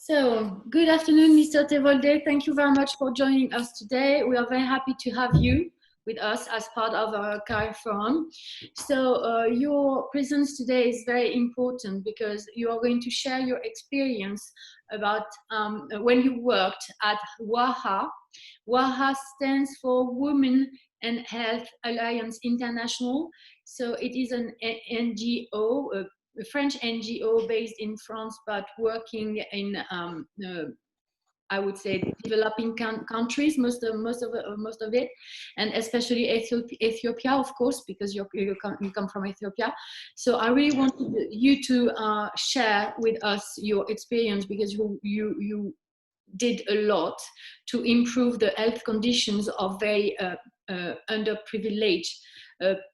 So, good afternoon, Mr. Tewolde. Thank you very much for joining us today. We are very happy to have you with us as part of our Career Forum. So, your presence today is very important because you are going to share your experience about when you worked at WAHA. WAHA stands for Women and Health Alliance International. So, it is an NGO, a French NGO based in France, but working in, I would say, developing countries, most of it, and especially Ethiopia, of course, because you come from Ethiopia. So I really wanted you to share with us your experience, because you did a lot to improve the health conditions of very underprivileged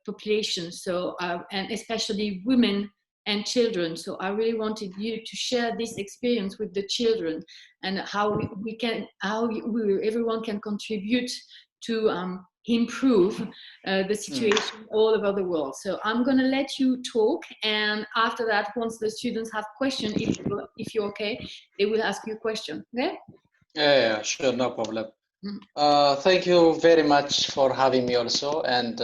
populations. So and especially women and children. So I really wanted you to share this experience with the children and how everyone can contribute to improve the situation all over the world. So I'm going to let you talk, and after that, once the students have questions, if you're okay, they will ask you a question. Okay? Yeah, sure, no problem. Thank you very much for having me also, and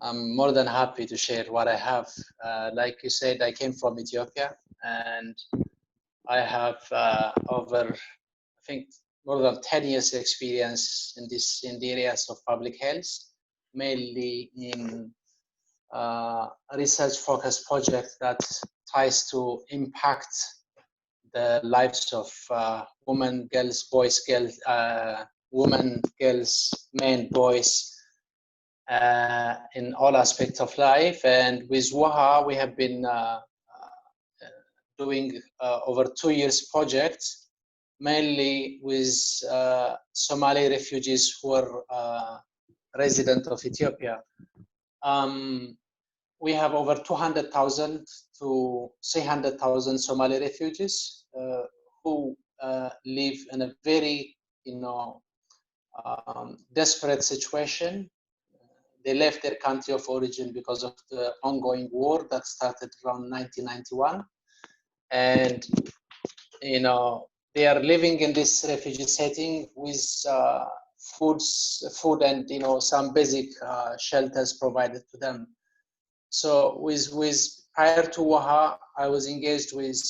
I'm more than happy to share what I have. Like you said, I came from Ethiopia, and I have over, I think, more than 10 years experience in the areas of public health, mainly in research-focused project that tries to impact the lives of women, girls, boys, girls, women, girls, men, boys, in all aspects of life. And with WAHA, we have been doing over 2 years projects, mainly with Somali refugees who are resident of Ethiopia. We have over 200,000 to 300,000 Somali refugees who live in a very, desperate situation. They left their country of origin because of the ongoing war that started around 1991, and they are living in this refugee setting with food and some basic shelters provided to them. So with prior to WAHA, I was engaged with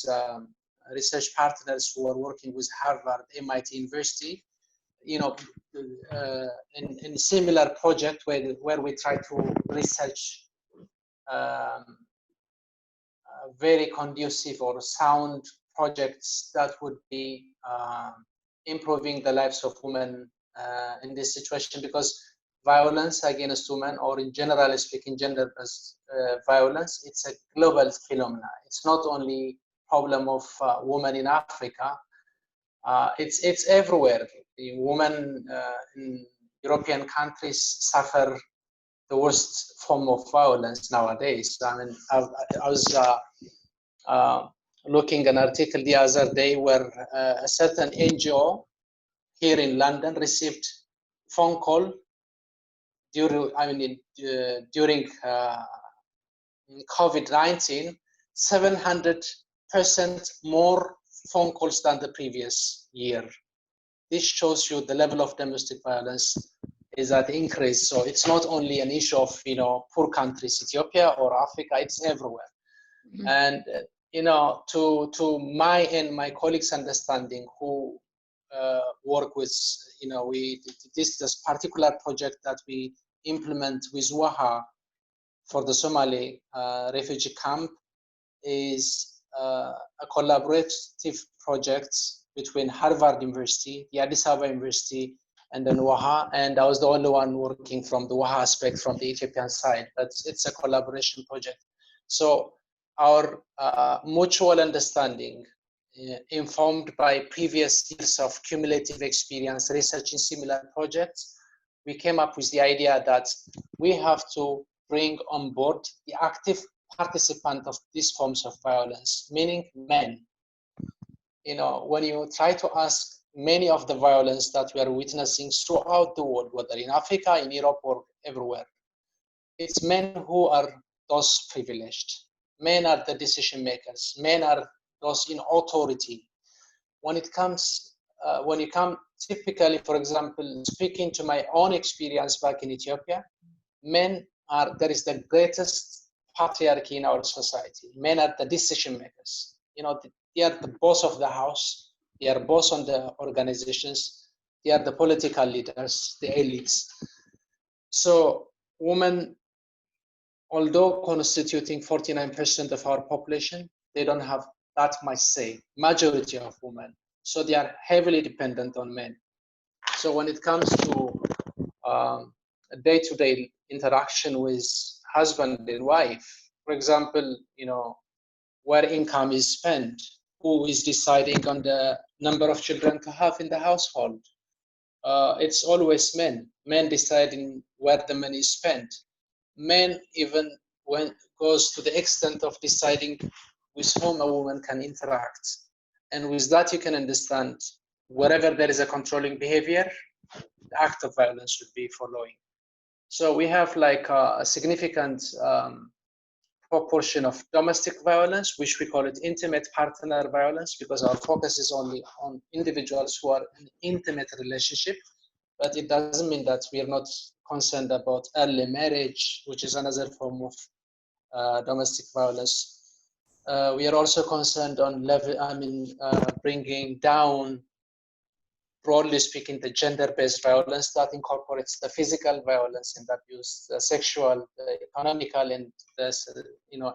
research partners who are working with Harvard, MIT University, in a similar project where we try to research very conducive or sound projects that would be improving the lives of women in this situation, because violence against women, or in general speaking, gender-based violence, it's a global phenomenon. It's not only problem of women in Africa. It's everywhere. The women in European countries suffer the worst form of violence nowadays. I mean, I was looking at an article the other day where a certain NGO here in London received phone call during COVID-19, 700% more phone calls than the previous year. This shows you the level of domestic violence is at increase. So it's not only an issue of poor countries, Ethiopia or Africa, it's everywhere. Mm-hmm. And to my and my colleagues' understanding, who work with this particular project that we implement with WAHA for the Somali refugee camp is a collaborative project between Harvard University, the Addis Ababa University, and then WAHA. And I was the only one working from the WAHA aspect from the Ethiopian side, but it's a collaboration project. So our mutual understanding, informed by previous years of cumulative experience researching similar projects, we came up with the idea that we have to bring on board the active participant of these forms of violence, meaning men. When you try to ask many of the violence that we are witnessing throughout the world, whether in Africa, in Europe, or everywhere, it's men who are those privileged. Men are the decision makers. Men are those in authority. When you come typically, for example, speaking to my own experience back in Ethiopia, there is the greatest patriarchy in our society. Men are the decision makers. You know, they are the boss of the house. They are boss on the organizations. They are the political leaders, the elites. So women, although constituting 49% of our population, they don't have that much say, majority of women. So they are heavily dependent on men. So when it comes to day-to-day interaction with husband and wife, for example, you know, where income is spent, who is deciding on the number of children to have in the household? It's always men deciding where the money is spent. Men even goes to the extent of deciding with whom a woman can interact. And with that, you can understand wherever there is a controlling behavior, the act of violence should be following. So we have like a significant proportion of domestic violence, which we call it intimate partner violence, because our focus is only on individuals who are in intimate relationship. But it doesn't mean that we are not concerned about early marriage, which is another form of domestic violence. We are also concerned on bringing down, broadly speaking, the gender-based violence that incorporates the physical violence and abuse, the sexual, the economical, and the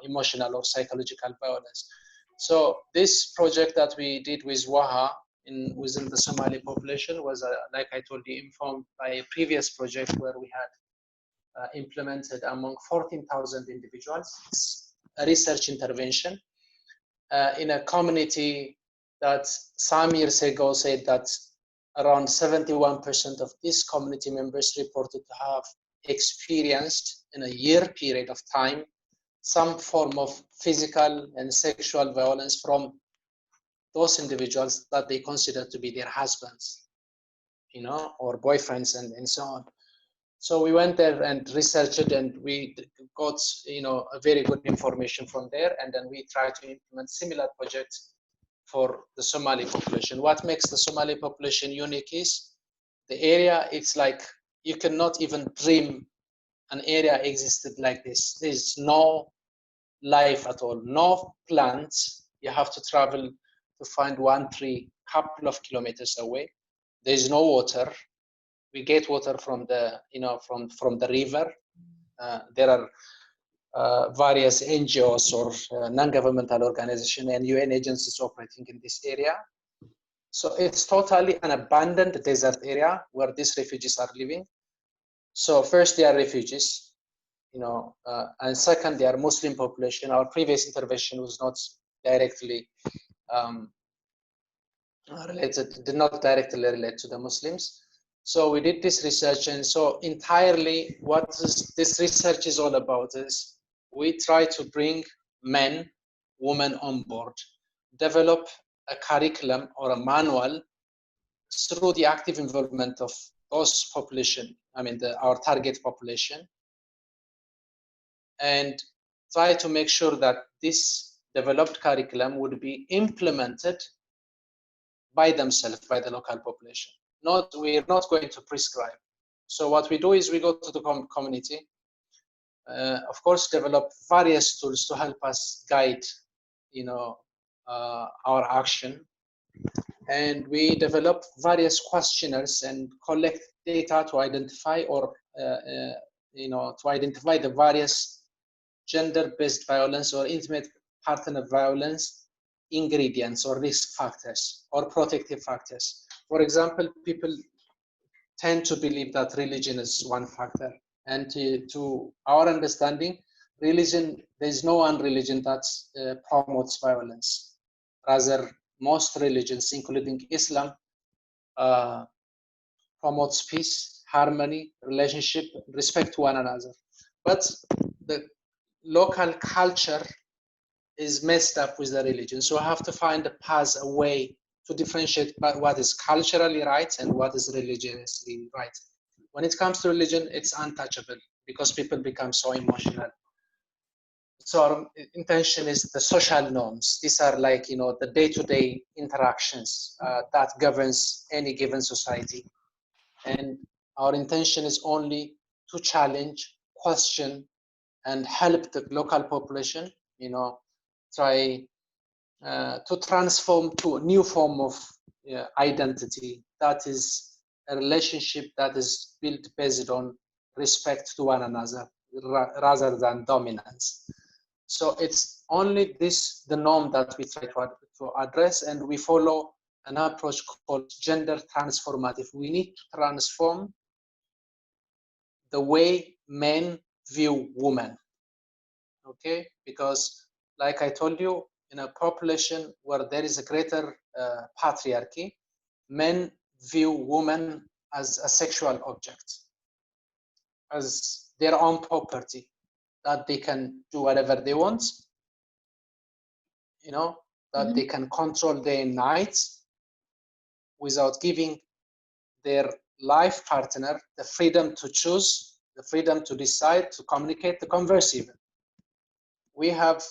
emotional or psychological violence. So this project that we did with WAHA within the Somali population was, like I told you, informed by a previous project where we had implemented among 14,000 individuals. It's a research intervention in a community that some years ago said that around 71% of these community members reported to have experienced in a year period of time some form of physical and sexual violence from those individuals that they consider to be their husbands, you know, or boyfriends and so on. So we went there and researched, and we got, you know, a very good information from there, and then we tried to implement similar projects for the Somali population. What makes the Somali population unique is the area. It's like you cannot even dream an area existed like this. There's no life at all, no plants. You have to travel to find one tree couple of kilometers away. There's no water. We get water from the, you know, from the river. There are various NGOs or non-governmental organizations and UN agencies operating in this area. So it's totally an abandoned desert area where these refugees are living. So first, they are refugees, you know, and second, they are Muslim population. Our previous intervention was not directly did not directly relate to the Muslims. So we did this research, and so entirely what this research is all about is we try to bring men, women on board, develop a curriculum or a manual through the active involvement of those population, our target population, and try to make sure that this developed curriculum would be implemented by themselves, by the local population. We're not going to prescribe. So what we do is we go to the community, of course, develop various tools to help us guide, you know, our action. And we develop various questionnaires and collect data to identify or, you know, to identify the various gender-based violence or intimate partner violence ingredients or risk factors or protective factors. For example, people tend to believe that religion is one factor. And to our understanding, religion, there's no one religion that promotes violence. Rather, most religions, including Islam, promotes peace, harmony, relationship, respect to one another. But the local culture is messed up with the religion. So I have to find a path, a way to differentiate what is culturally right and what is religiously right. When it comes to religion, it's untouchable because people become so emotional. So our intention is the social norms. These are like, you know, the day-to-day interactions that governs any given society. And our intention is only to challenge, question, and help the local population, you know, try to transform to a new form of identity that is a relationship that is built based on respect to one another rather than dominance. So it's only this, the norm that we try to address, and we follow an approach called gender transformative. We need to transform the way men view women, okay? Because like I told you, in a population where there is a greater patriarchy, men view women as a sexual object, as their own property, that they can do whatever they want, you know, that they can control their nights without giving their life partner the freedom to choose, the freedom to decide, to communicate, to converse even. We have,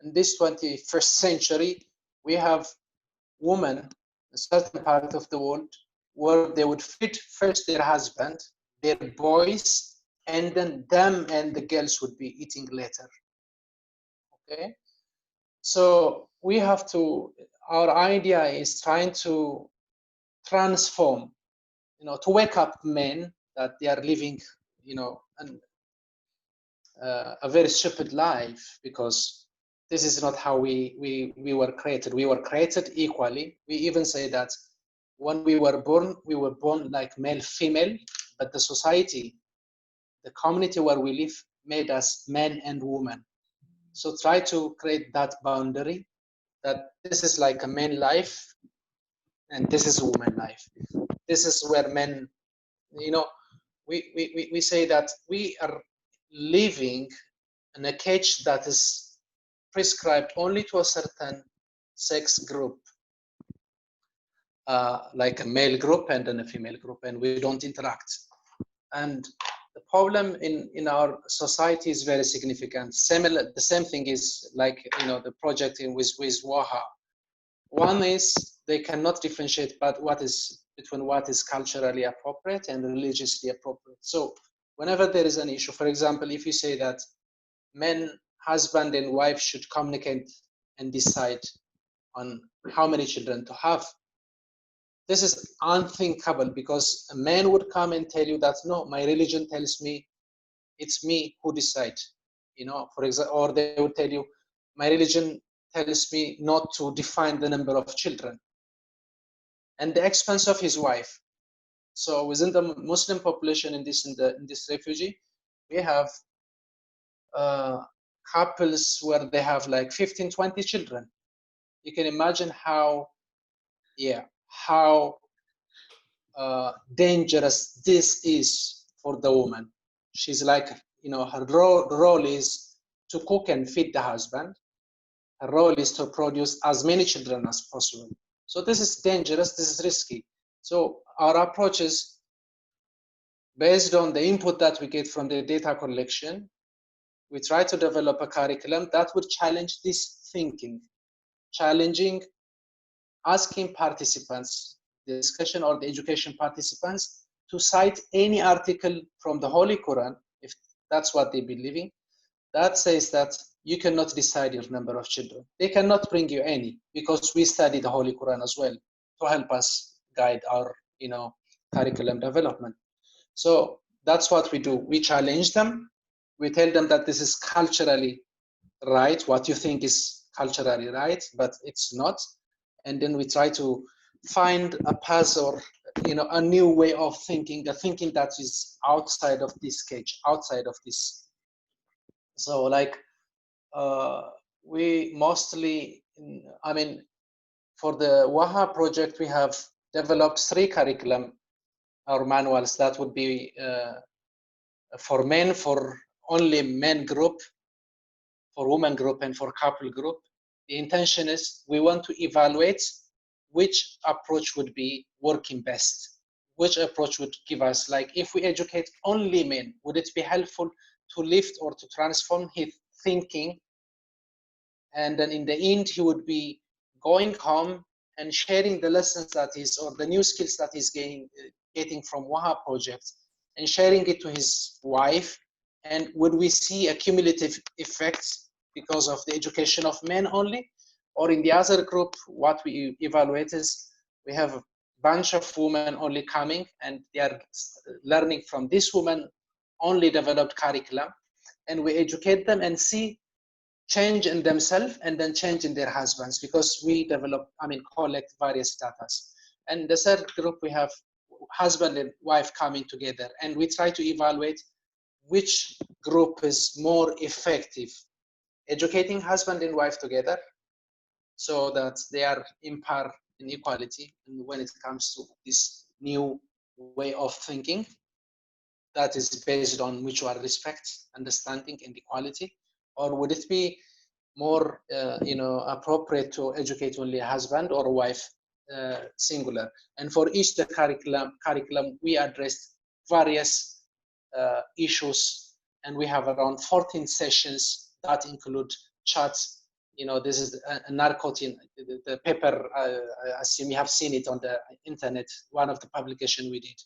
in this 21st century, we have women in a certain part of the world where they would feed first their husband, their boys, and then them and the girls would be eating later. Okay? So we have to, our idea is trying to transform, you know, to wake up men that they are living, you know, a very stupid life, because this is not how we were created. We were created equally. We even say that when we were born like male, female, but the society, the community where we live made us men and women. So try to create that boundary, that this is like a man life and this is a woman life. This is where men, you know, we say that we are living in a cage that is prescribed only to a certain sex group, like a male group and then a female group, and we don't interact. And the problem in our society is very significant. Similar, the same thing is like, you know, the project with WAHA. One is they cannot differentiate but between what is culturally appropriate and religiously appropriate. So whenever there is an issue, for example, if you say that men, husband and wife should communicate and decide on how many children to have, this is unthinkable, because a man would come and tell you that, no, my religion tells me it's me who decide, you know, for example, or they would tell you, my religion tells me not to define the number of children, and the expense of his wife. So within the Muslim population in this refugee, we have couples where they have like 15, 20 children. You can imagine how dangerous this is for the woman. She's like, you know, her role is to cook and feed the husband. Her role is to produce as many children as possible. So this is dangerous, this is risky. So our approach is based on the input that we get from the data collection. We try to develop a curriculum that would challenge this thinking, asking participants, the discussion or the education participants, to cite any article from the Holy Quran, if that's what they believe in, that says that you cannot decide your number of children. They cannot bring you any, because we study the Holy Quran as well to help us guide our, you know, curriculum development. So that's what we do. We challenge them. We tell them that this is culturally right, what you think is culturally right, but it's not. And then we try to find a path, or, you know, a new way of thinking, a thinking that is outside of this cage, outside of this. So like we mostly, I mean, for the WAHA project, we have developed 3 curriculum or manuals that would be for men, for only men group, for women group, and for couple group. The intention is we want to evaluate which approach would be working best, which approach would give us, like, if we educate only men, would it be helpful to lift or to transform his thinking and then in the end he would be going home and sharing the lessons that he's, or the new skills that he's getting from WAHA project, and sharing it to his wife. And would we see a cumulative effect because of the education of men only? Or in the other group, what we evaluate is we have a bunch of women only coming, and they are learning from this woman only developed curriculum, and we educate them and see change in themselves and then change in their husbands, because we develop, collect various data. And the third group, we have husband and wife coming together, and we try to evaluate which group is more effective, educating husband and wife together so that they are in par in equality, and when it comes to this new way of thinking that is based on mutual respect, understanding, and equality? Or would it be more appropriate to educate only a husband or a wife, singular? And for each the curriculum we addressed various issues, and we have around 14 sessions that include chats. This is a narcotic, the paper, I assume you have seen it on the internet, one of the publication we did.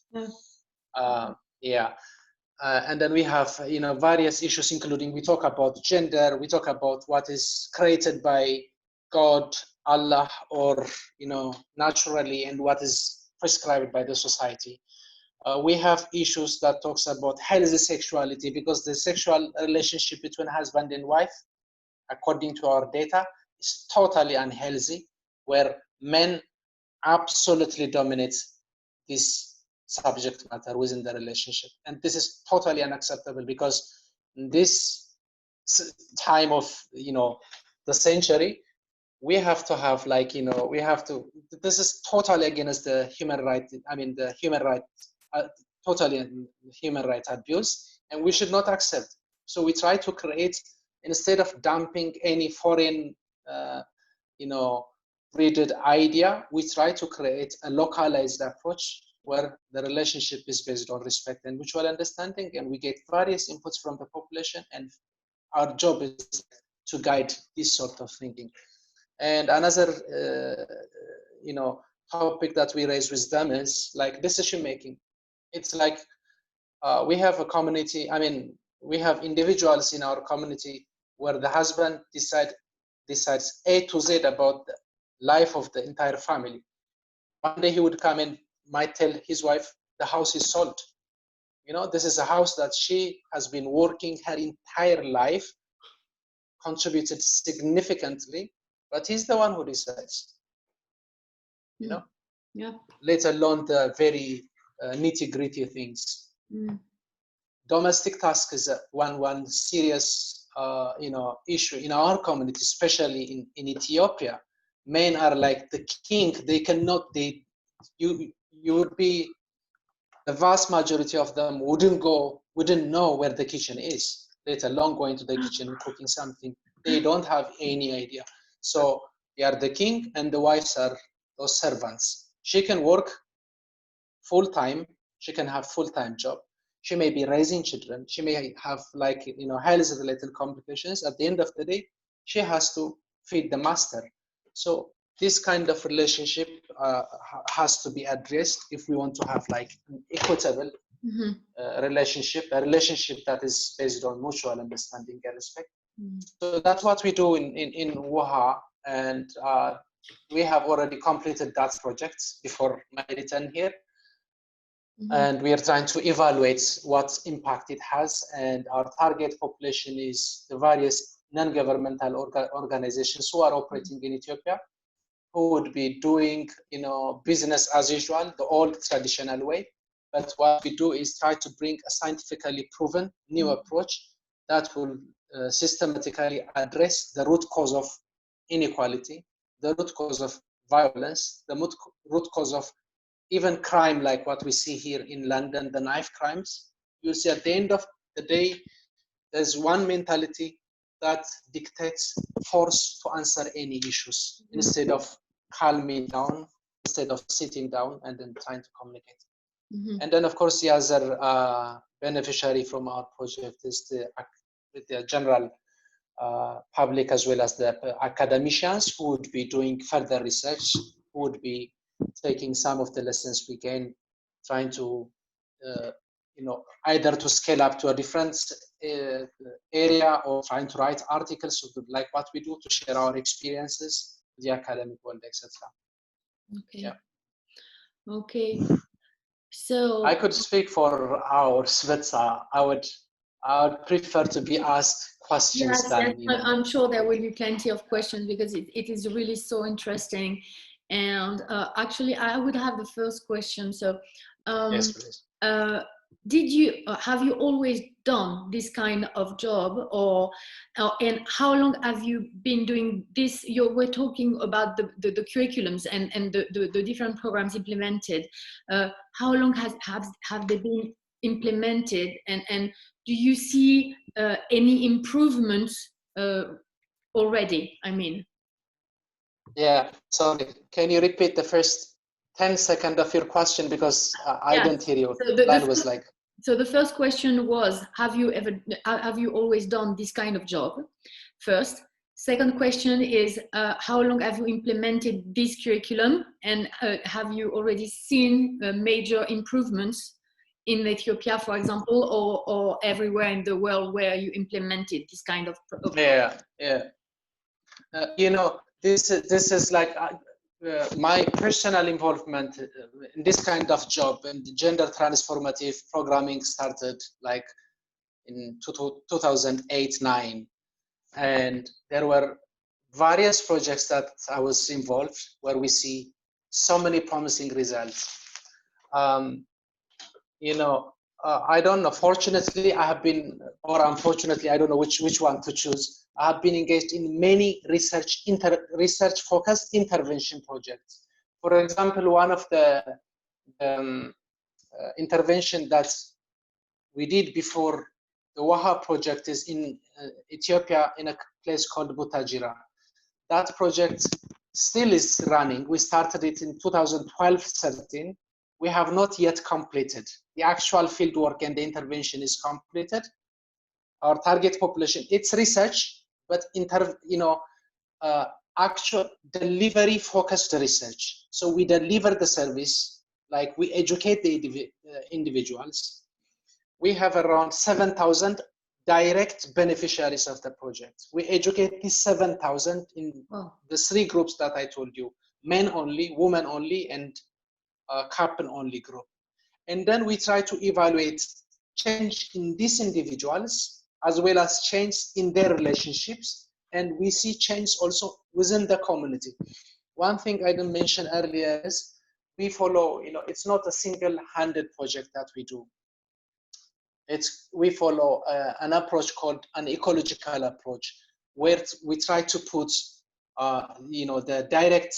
Yeah. And then we have various issues, including we talk about gender, we talk about what is created by God, Allah, or naturally, and what is prescribed by the society. We have issues that talks about healthy sexuality, because the sexual relationship between husband and wife, according to our data, is totally unhealthy, where men absolutely dominate this subject matter within the relationship. And this is totally unacceptable, because in this time of the century, we have to have this is totally against the human right, the human right, totally human right abuse, and we should not accept. So we try to create, instead of dumping any foreign breeded idea, we try to create a localized approach where the relationship is based on respect and mutual understanding, and we get various inputs from the population, and our job is to guide this sort of thinking. And another topic that we raise with them is like decision making. It's like we have a community, we have individuals in our community where the husband decides A to Z about the life of the entire family. One day he would come and might tell his wife, the house is sold. This is a house that she has been working her entire life, contributed significantly, but he's the one who decides. Yeah. Let alone the very nitty-gritty things. Domestic task is one serious issue in our community, especially in Ethiopia. Men are like the king. They cannot. You would be, the vast majority of them wouldn't know where the kitchen is, let alone going to the kitchen and cooking something. They don't have any idea. So they are the king, and the wives are those servants. She can work full-time. She can have full-time job. She may be raising children. She may have health-related complications. At the end of the day, she has to feed the master. So this kind of relationship has to be addressed if we want to have an equitable relationship, a relationship that is based on mutual understanding and respect. So that's what we do in WAHA, and we have already completed that project before my return here. And we are trying to evaluate what impact it has, and our target population is the various non-governmental organizations who are operating in Ethiopia, who would be doing business as usual, the old traditional way. But what we do is try to bring a scientifically proven new approach that will systematically address the root cause of inequality, the root cause of violence, the root cause of even crime, like what we see here in London, the knife crimes. You'll see at the end of the day, there's one mentality that dictates force to answer any issues, instead of calming down, instead of sitting down and then trying to communicate. And then, of course, the other beneficiary from our project is the general public as well as the academicians who would be doing further research, who would be taking some of the lessons we gain, trying to, either to scale up to a different area or trying to write articles like what we do to share our experiences with the academic world, etc. Okay. Yeah. Okay. So I could speak for hours, but I would prefer to be asked questions yes, than, yes, I'm sure there will be plenty of questions because it is really so interesting. And actually, I would have the first question. So, Yes, please. have you always done this kind of job, or and how long have you been doing this? We're talking about the curriculums and the different programs implemented. How long have they been implemented, and do you see any improvements already? I mean. Yeah, sorry. Can you repeat the first 10 seconds of your question, because I Yes. don't hear you. So Line was like. So the first question was, have you always done this kind of job? First. Second question is, how long have you implemented this curriculum, and have you already seen major improvements in Ethiopia, for example, or everywhere in the world where you implemented this kind of program? Yeah. This is like my personal involvement in this kind of job, and gender transformative programming started like in 2008-9, and there were various projects that I was involved where we see so many promising results. I don't know. Fortunately, I have been, or unfortunately, I don't know which one to choose. I have been engaged in many research-focused intervention projects. For example, one of the intervention that we did before the WAHA project is in Ethiopia, in a place called Butajira. That project still is running. We started it in 2012-13. We have not yet completed. The actual field work and the intervention is completed. Our target population, it's research, but actual delivery focused research. So we deliver the service, like we educate the individuals. We have around 7,000 direct beneficiaries of the project. We educate these 7,000 in the three groups that I told you: men only, women only, and couple only group. And then we try to evaluate change in these individuals as well as change in their relationships. And we see change also within the community. One thing I didn't mention earlier is we follow, it's not a single-handed project that we do. We follow an approach called an ecological approach, where we try to put the direct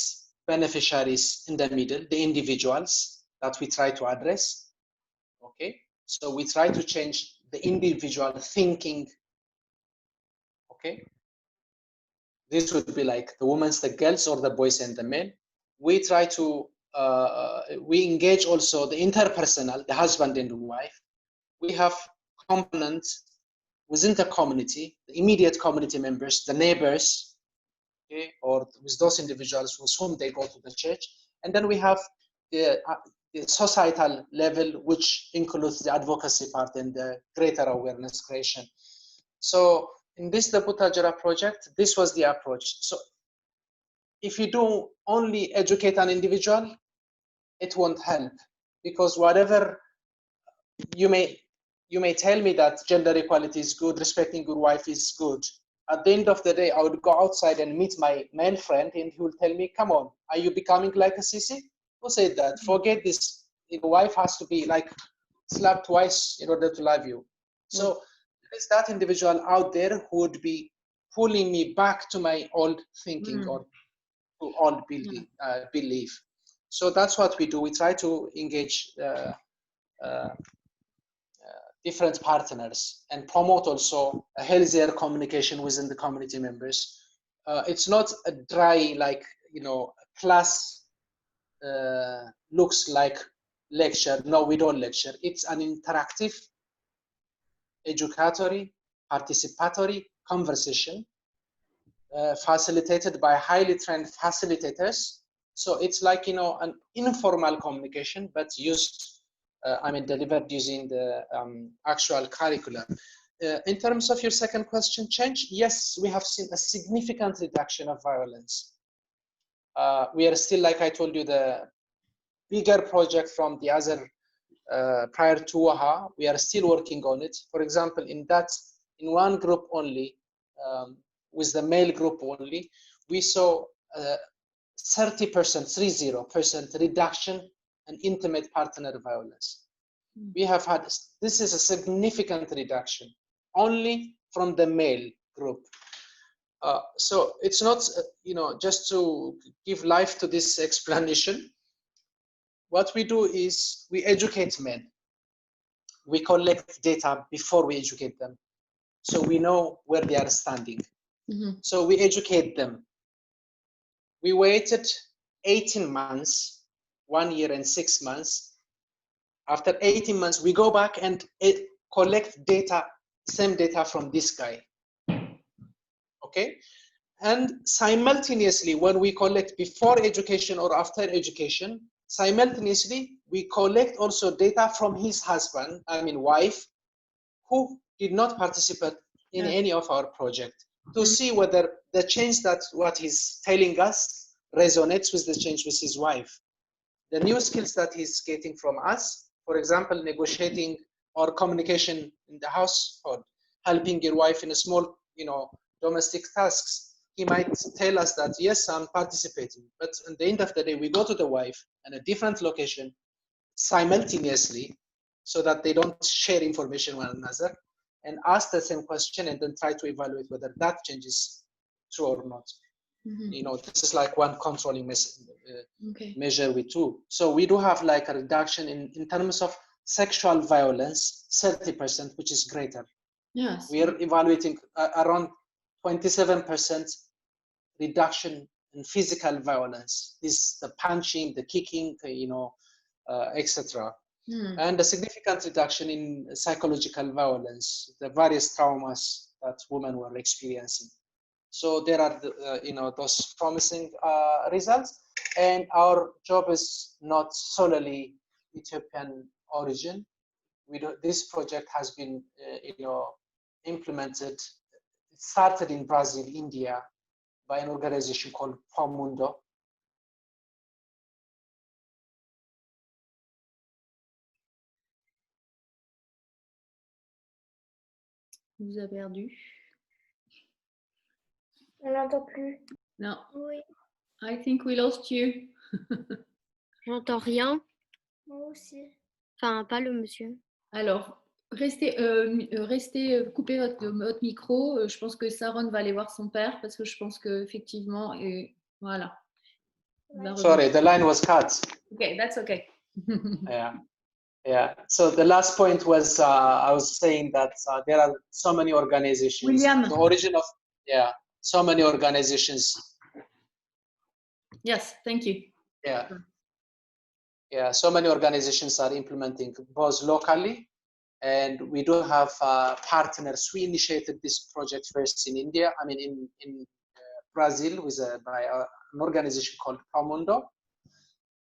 beneficiaries in the middle, the individuals that we try to address. Okay, so we try to change the individual thinking. Okay, this would be like the women, the girls, or the boys and the men. We try to we engage also the interpersonal, the husband and the wife. We have components within the community, the immediate community members, the neighbors, okay, or with those individuals with whom they go to the church. And then we have the societal level, which includes the advocacy part and the greater awareness creation. So in this, the Butajira project, this was the approach. So if you do only educate an individual, it won't help, because whatever you may tell me that gender equality is good, respecting your wife is good. At the end of the day, I would go outside and meet my male friend, and he will tell me, come on, are you becoming like a sissy? Who said that? Forget this. Your wife has to be like slapped twice in order to love you. So there is that individual out there who would be pulling me back to my old thinking or to old belief. So that's what we do. We try to engage different partners and promote also a healthier communication within the community members. It's not a dry, like, class looks like lecture. No, we don't lecture. It's an interactive, educatory, participatory conversation facilitated by highly trained facilitators. So it's like, you know, an informal communication, but used, delivered using the actual curriculum. In terms of your second question, change, yes, we have seen a significant reduction of violence. We are still, like I told you, the bigger project from the other prior to WAHA, we are still working on it. For example, in one group only, with the male group only, we saw 30% reduction in intimate partner violence. We have had, this is a significant reduction only from the male group. So it's not, you know, just to give life to this explanation, what we do is we educate men. We collect data before we educate them, so we know where they are standing. So we educate them. We waited 18 months, 1 year and 6 months. After 18 months, we go back and collect data, same data from this guy. Okay? And simultaneously, when we collect before education or after education, simultaneously, we collect also data from his husband, wife, who did not participate in any of our project, to see whether the change that what he's telling us resonates with the change with his wife. The new skills that he's getting from us, for example, negotiating or communication in the household, helping your wife in a small, you know, domestic tasks. He might tell us that, yes, I'm participating, but at the end of the day, we go to the wife in a different location simultaneously, so that they don't share information with one another, and ask the same question and then try to evaluate whether that change is true or not. You know, this is like one controlling measure we do. So we do have like a reduction in terms of sexual violence, 30%, which is greater. Yes. We are evaluating around 27% reduction in physical violence. This the punching, the kicking, you know, etc. And a significant reduction in psychological violence, the various traumas that women were experiencing. So there are, you know, those promising results. And our job is not solely Ethiopian origin. This project has been, you know, implemented. It started in Brazil, India, by an organization called Mundo. Vous a perdu. On n'entend plus. No. Oui. I think we lost you. J'entends rien. Moi aussi. Enfin, pas le monsieur. Alors, restez coupez votre micro. Je pense que Saron va aller voir son père parce que je pense qu'effectivement, voilà. Sorry, the line was cut. Okay, that's okay. Yeah. So the last point was I was saying that there are so many organizations. William. The origin of so many organizations. Yes, thank you. Yeah. So many organizations are implementing both locally, and we do have partners. We initiated this project first in India. In Brazil with by an organization called Mundo.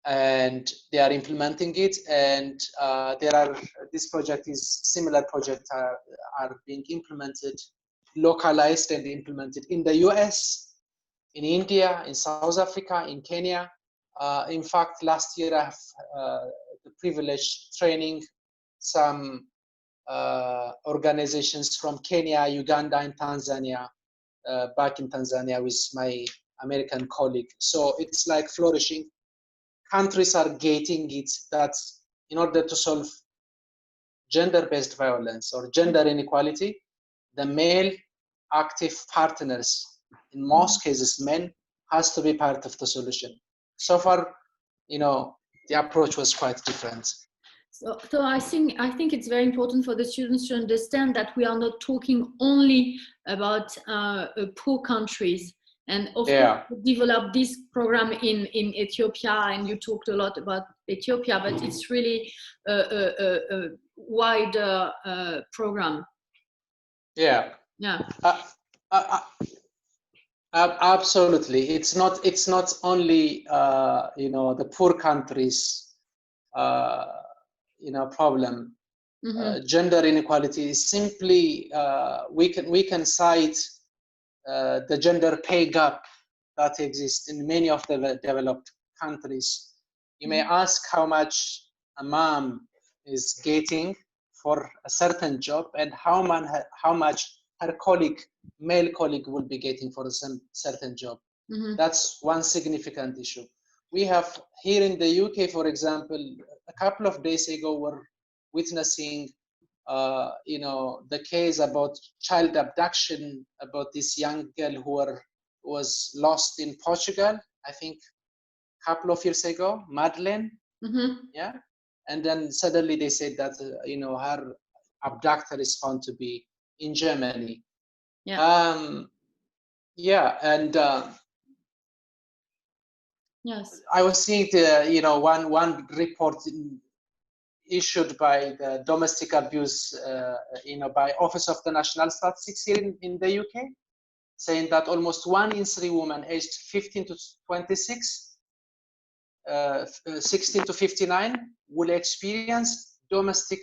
And they are implementing it, and this project is similar projects are being implemented, localized and implemented in the US, in India, in South Africa, in Kenya. In fact, last year I have the privilege training some organizations from Kenya, Uganda, and Tanzania, back in Tanzania with my American colleague. So it's like flourishing. Countries are getting it that in order to solve gender-based violence or gender inequality, the male active partners, in most cases men, has to be part of the solution. So far, you know, the approach was quite different. So I think it's very important for the students to understand that we are not talking only about poor countries. And of course, we developed this program in Ethiopia, and you talked a lot about Ethiopia, but it's really a wider program. Yeah. Absolutely. It's not only the poor countries problem. Gender inequality is simply we can cite the gender pay gap that exists in many of the developed countries. You may ask how much a mom is getting for a certain job and how much her male colleague will be getting for a certain job. That's one significant issue. We have here in the UK, for example, a couple of days ago, we're witnessing the case about child abduction, about this young girl who was lost in Portugal, I think a couple of years ago, Madeleine. Yeah. And then suddenly they said that, her abductor is found to be in Germany. Yeah. And yes, I was seeing one report issued by the domestic abuse, by Office of the National Statistics here in the UK, saying that almost 1 in 3 women aged 15 to 26, 16 to 59 will experience domestic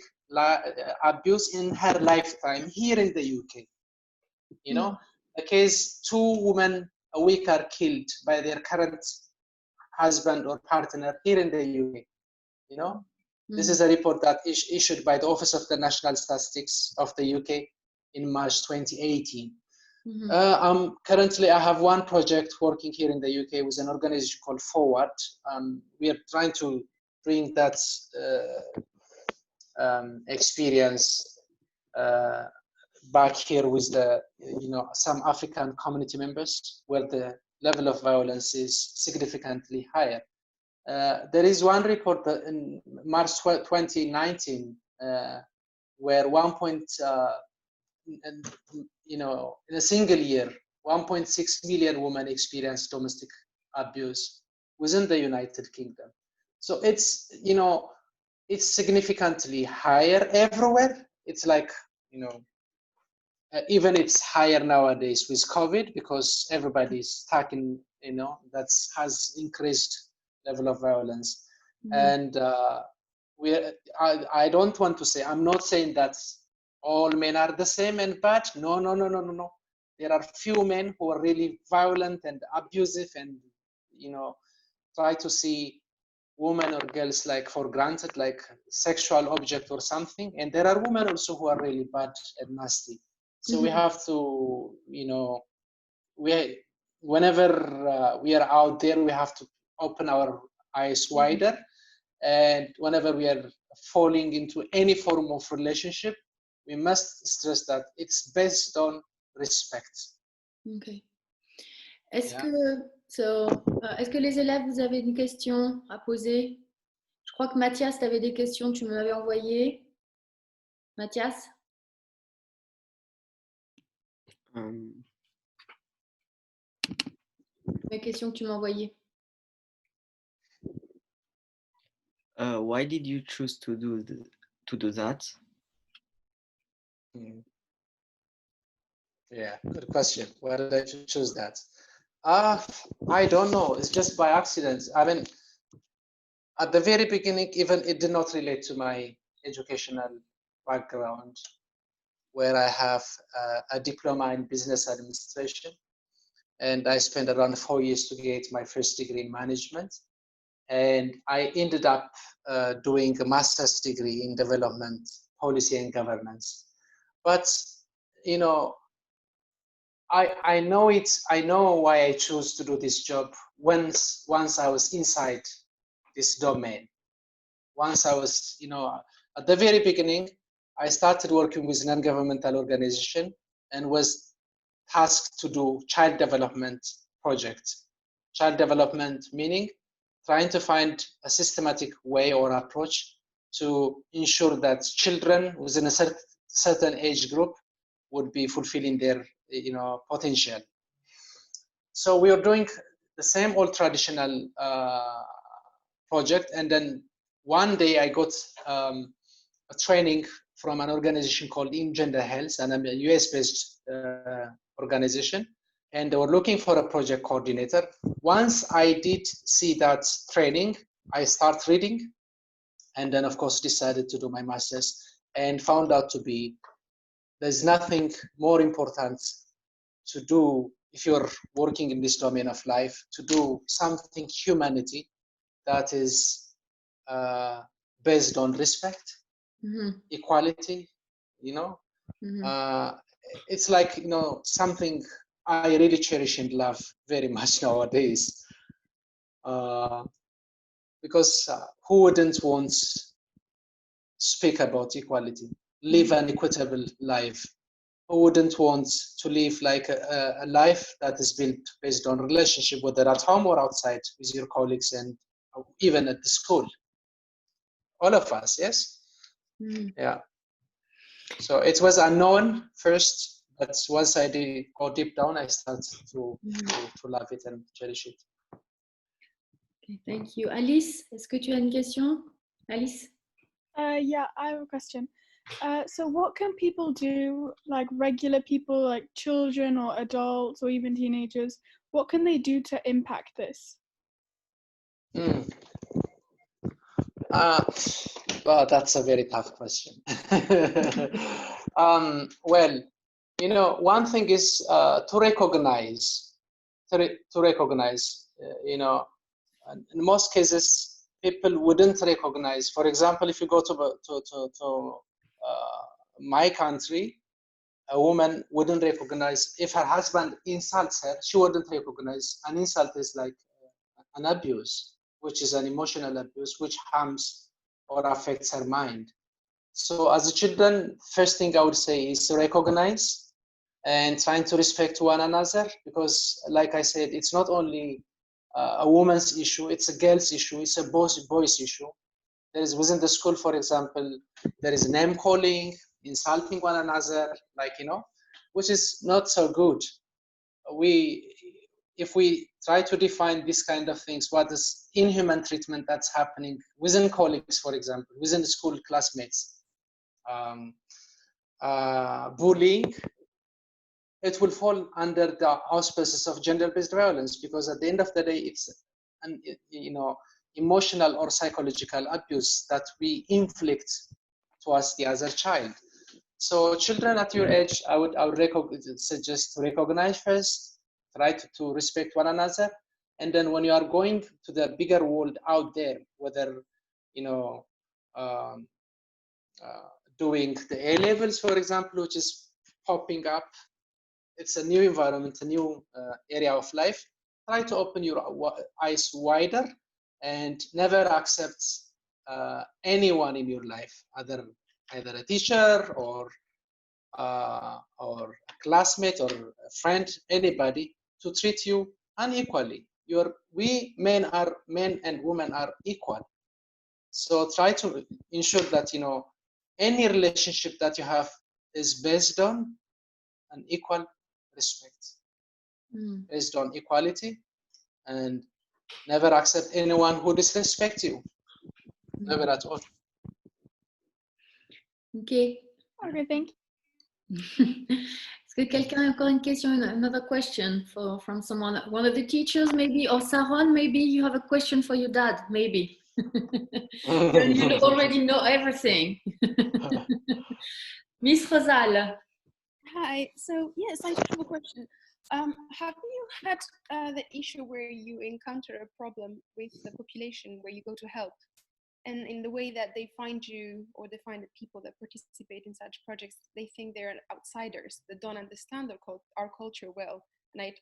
abuse in her lifetime here in the UK. The case 2 women a week are killed by their current husband or partner here in the UK. This is a report that is issued by the Office of the National Statistics of the UK in March 2018. Currently, I have one project working here in the UK with an organization called Forward. We are trying to bring that experience back here with the, some African community members where the level of violence is significantly higher. There is one report in March 2019 where in a single year, 1.6 million women experienced domestic abuse within the United Kingdom. So it's significantly higher everywhere. It's like, even it's higher nowadays with COVID because everybody's stuck in, that has increased level of violence. And I don't want to say, I'm not saying that all men are the same and bad. No. There are few men who are really violent and abusive and, try to see women or girls like for granted, like sexual object or something. And there are women also who are really bad and nasty. So we have to, whenever we are out there, we have to open our eyes wider. And whenever we are falling into any form of relationship, we must stress that it's based on respect. Okay. Est-ce que les élèves, vous avez une question à poser? Je crois que Mathias, tu avais des questions, tu me l'avais envoyé. Mathias? Les questions que tu m'as envoyées. Why did you choose to do that? Yeah, good question. Why did I choose that? I don't know. It's just by accident. I mean, at the very beginning, even it did not relate to my educational background, where I have a diploma in business administration. And I spent around 4 years to get my first degree in management. And I ended up doing a master's degree in development, policy and governance. But, I know why I chose to do this job once I was inside this domain. Once I was, at the very beginning, I started working with a non-governmental organization and was tasked to do child development projects. Child development meaning trying to find a systematic way or approach to ensure that children within a certain age group would be fulfilling their potential. So we are doing the same old traditional project, and then one day I got a training from an organization called In Gender Health, and I'm a US-based organization. and they were looking for a project coordinator. Once I did see that training, I started reading, and then of course decided to do my master's, and found out to be there's nothing more important to do if you're working in this domain of life, to do something humanity that is based on respect, equality, you know. It's like, you know, something I really cherish and love very much nowadays. Because who wouldn't want to speak about equality, live an equitable life? Who wouldn't want to live like a life that is built based on relationship, whether at home or outside with your colleagues and even at the school? All of us, yes? Yeah. So it was unknown first, but once I did go deep down, I started to love it and cherish it. Okay, thank you. Alice, est-ce que tu as une question? Alice? Yeah, I have a question. So what can people do, like regular people, like children or adults or even teenagers, what can they do to impact this? Well, that's a very tough question. Well, you know, one thing is to recognize, you know, in most cases, people wouldn't recognize. For example, if you go to my country, a woman wouldn't recognize if her husband insults her. She wouldn't recognize an insult is like an abuse, which is an emotional abuse, which harms or affects her mind. So as a children, first thing I would say is to recognize and trying to respect one another, because like I said, it's not only a woman's issue, it's a girl's issue, it's a boy's issue. There is within the school, for example, there is name calling, insulting one another, like, you know, which is not so good. If we try to define this kind of things, what is inhuman treatment that's happening within colleagues, for example, within the school classmates, bullying, it will fall under the auspices of gender-based violence, because at the end of the day, it's an, you know, emotional or psychological abuse that we inflict towards the other child. So children at your age, I would suggest to recognize first, try to respect one another, and then when you are going to the bigger world out there, whether, you know, doing the A levels, for example, which is popping up, it's a new environment, a new area of life. Try to open your eyes wider and never accept anyone in your life, either a teacher or a classmate or a friend, anybody, to treat you unequally. We men and women are equal. So try to ensure that, you know, any relationship that you have is based on an equal respect, based on equality, and never accept anyone who disrespects you. Never at all. Okay. Okay, thank you. Est-ce que quelqu'un a encore une question, another question from someone, one of the teachers maybe, or Saron, maybe you have a question for your dad, maybe. You already know everything. Miss Rosal. Hi, so yes, I just have a question. Have you had the issue where you encounter a problem with the population where you go to help, and in the way that they find you, or they find the people that participate in such projects, they think they're outsiders that don't understand our culture well, and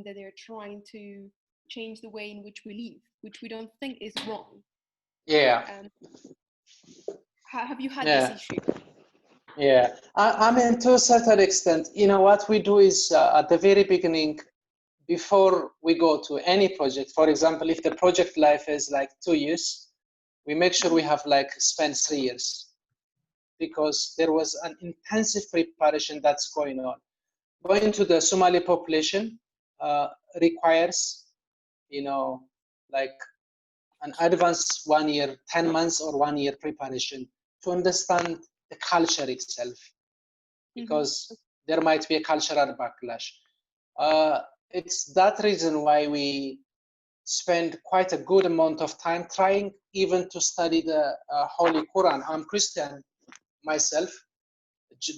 that they're trying to change the way in which we live, which we don't think is wrong? Yeah. Have you had this issue? Yeah, I mean, to a certain extent, you know, what we do is at the very beginning, before we go to any project, for example, if the project life is like 2 years, we make sure we have like spent 3 years, because there was an intensive preparation that's going on. Going to the Somali population requires, you know, like an advanced 1 year, 10 months or 1 year preparation to understand the culture itself, because there might be a cultural backlash. It's that reason why we spend quite a good amount of time trying even to study the Holy Quran. I'm Christian myself,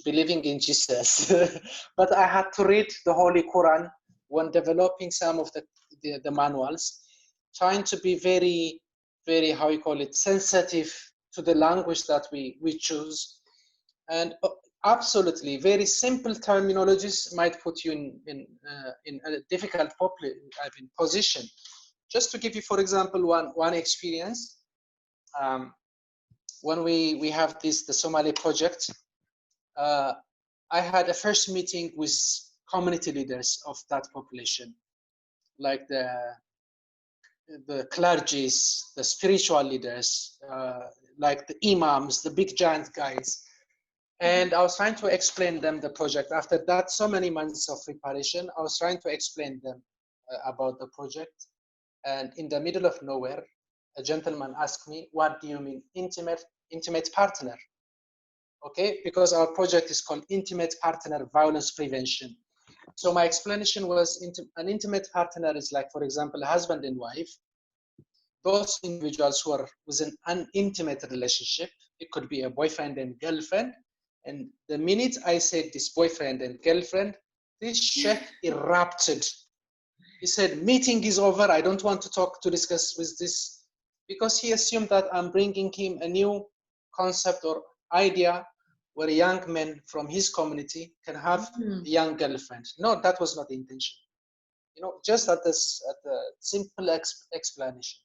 believing in Jesus, but I had to read the Holy Quran when developing some of the manuals, trying to be very, very, how you call it, sensitive to the language that we choose. And absolutely, very simple terminologies might put you in a difficult position. Just to give you, for example, one experience, when we have the Somali project, I had a first meeting with community leaders of that population, like the clergies, the spiritual leaders, like the imams, the big giant guys. And I was trying to explain them the project. After that, so many months of preparation, I was trying to explain them about the project. And in the middle of nowhere, a gentleman asked me, "What do you mean intimate partner?" Okay, because our project is called Intimate Partner Violence Prevention. So my explanation was an intimate partner is like, for example, a husband and wife. Those individuals who are within an intimate relationship, it could be a boyfriend and girlfriend. And the minute I said this boyfriend and girlfriend, this sheikh erupted. He said, "Meeting is over. I don't want to discuss with this," because he assumed that I'm bringing him a new concept or idea where a young man from his community can have a young girlfriend. No, that was not the intention. You know, just at the simple explanation.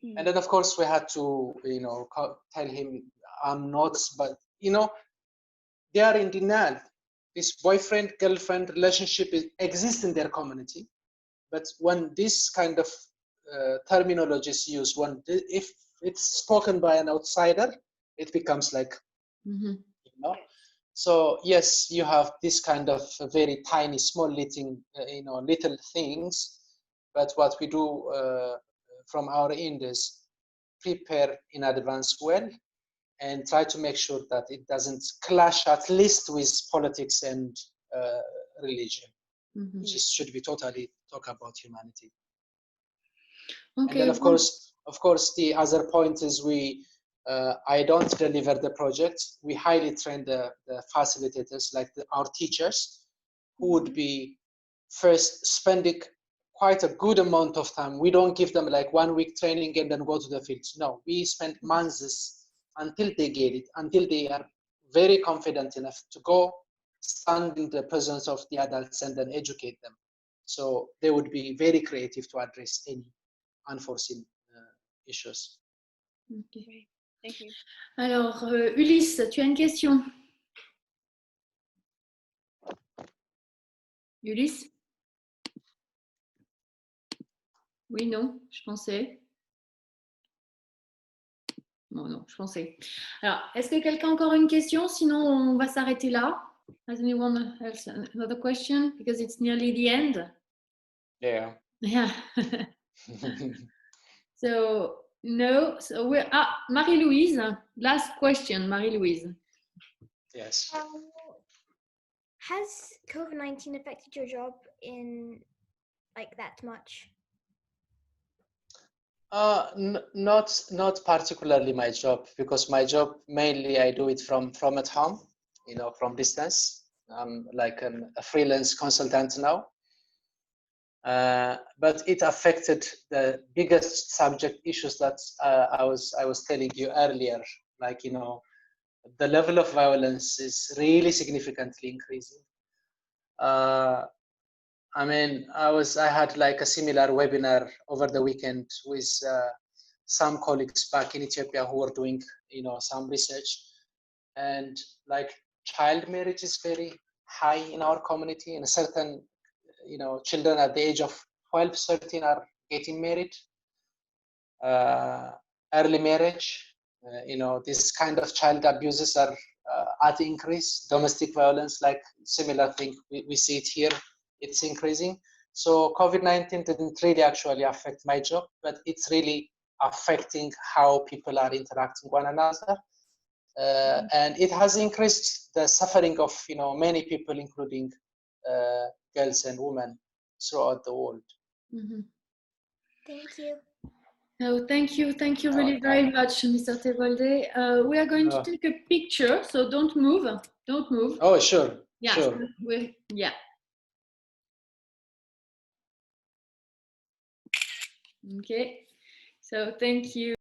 And then, of course, we had to, you know, tell him I'm not, but, you know, they are in denial. This boyfriend-girlfriend relationship exists in their community. But when this kind of terminology is used, if it's spoken by an outsider, it becomes like, you know. So yes, you have this kind of very tiny, small, little things. But what we do from our end is prepare in advance well, and try to make sure that it doesn't clash at least with politics and religion. Which should be totally talk about humanity. Okay. And then of course, the other point is I don't deliver the project. We highly train the facilitators, like our teachers, who would be first spending quite a good amount of time. We don't give them like 1 week training and then go to the fields. No, we spend months until they get it, until they are very confident enough to go stand in the presence of the adults and then educate them. So they would be very creative to address any unforeseen issues. Okay. Thank you. Alors, Ulysse, tu as une question? Ulysse? Oui, non, je pensais. Non, je pensais. Alors, est-ce que quelqu'un a encore une question? Sinon, on va s'arrêter là. Has anyone else another question? Because it's nearly the end. Yeah. Yeah. So, no. So we're Marie-Louise. Last question, Marie-Louise. Yes. Has COVID-19 affected your job in like that much? Not particularly my job, because my job mainly I do it from at home, you know, from distance. I'm like a freelance consultant now. But it affected the biggest subject issues that I was telling you earlier, like, you know, the level of violence is really significantly increasing. I mean, I had like a similar webinar over the weekend with some colleagues back in Ethiopia who were doing, you know, some research, and like child marriage is very high in our community, and a certain, you know, children at the age of 12, 13 are getting married. Early marriage, you know, this kind of child abuses are at increase. Domestic violence, like similar thing, we see it here, it's increasing. So COVID-19 didn't really actually affect my job, but it's really affecting how people are interacting one another. And it has increased the suffering of, you know, many people, including girls and women throughout the world. Mhm. Thank you. Oh, thank you really very much, Mr. Tewolde. We are going to take a picture, so don't move. Don't move. Oh, sure. Yeah, Sure. yeah. Okay. So thank you.